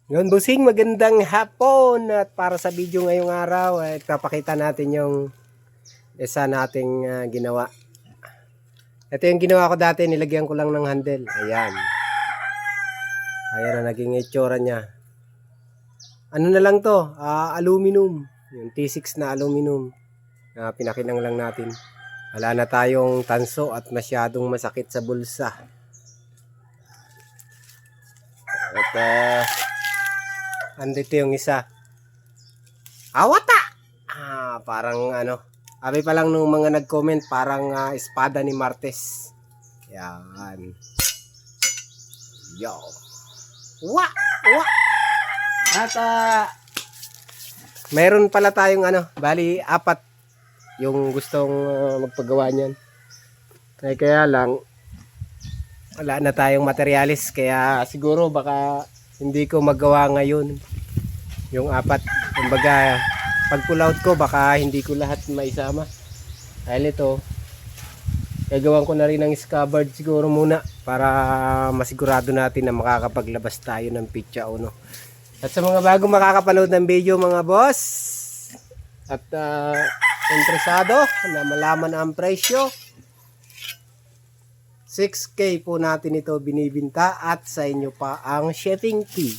Yun, busing, magandang hapon. At para sa video ngayong araw, ay papakita natin yung isa nating ginawa. Ito yung ginawa ko dati, nilagyan ko lang ng handle. Ayan. Ayan na naging itsura niya. Ano na lang to? Aluminum. Yung T6 na aluminum. Pinakinang lang natin. Wala na tayong tanso at masyadong masakit sa bulsa. At andito yung isa. Awata! Parang ano. Abi pa lang nung mga nag-comment, parang espada ni Martes. Yan. Yo. Wa! Wa! At mayroon pala tayong bali 4 yung gustong magpagawa niyan. Kaya lang wala na tayong materialis, kaya siguro baka hindi ko magawa ngayon yung 4. Kumbaga pag pull out ko baka hindi ko lahat maisama. Dahil ito gagawan ko na rin ng scabbard siguro muna para masigurado natin na makakapaglabas tayo ng picture uno. At sa mga bago makakapanood ng video mga boss at interesado na malaman ang presyo, 6K po natin ito binibinta at sa inyo pa ang shipping fee.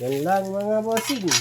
Yan lang mga bossing.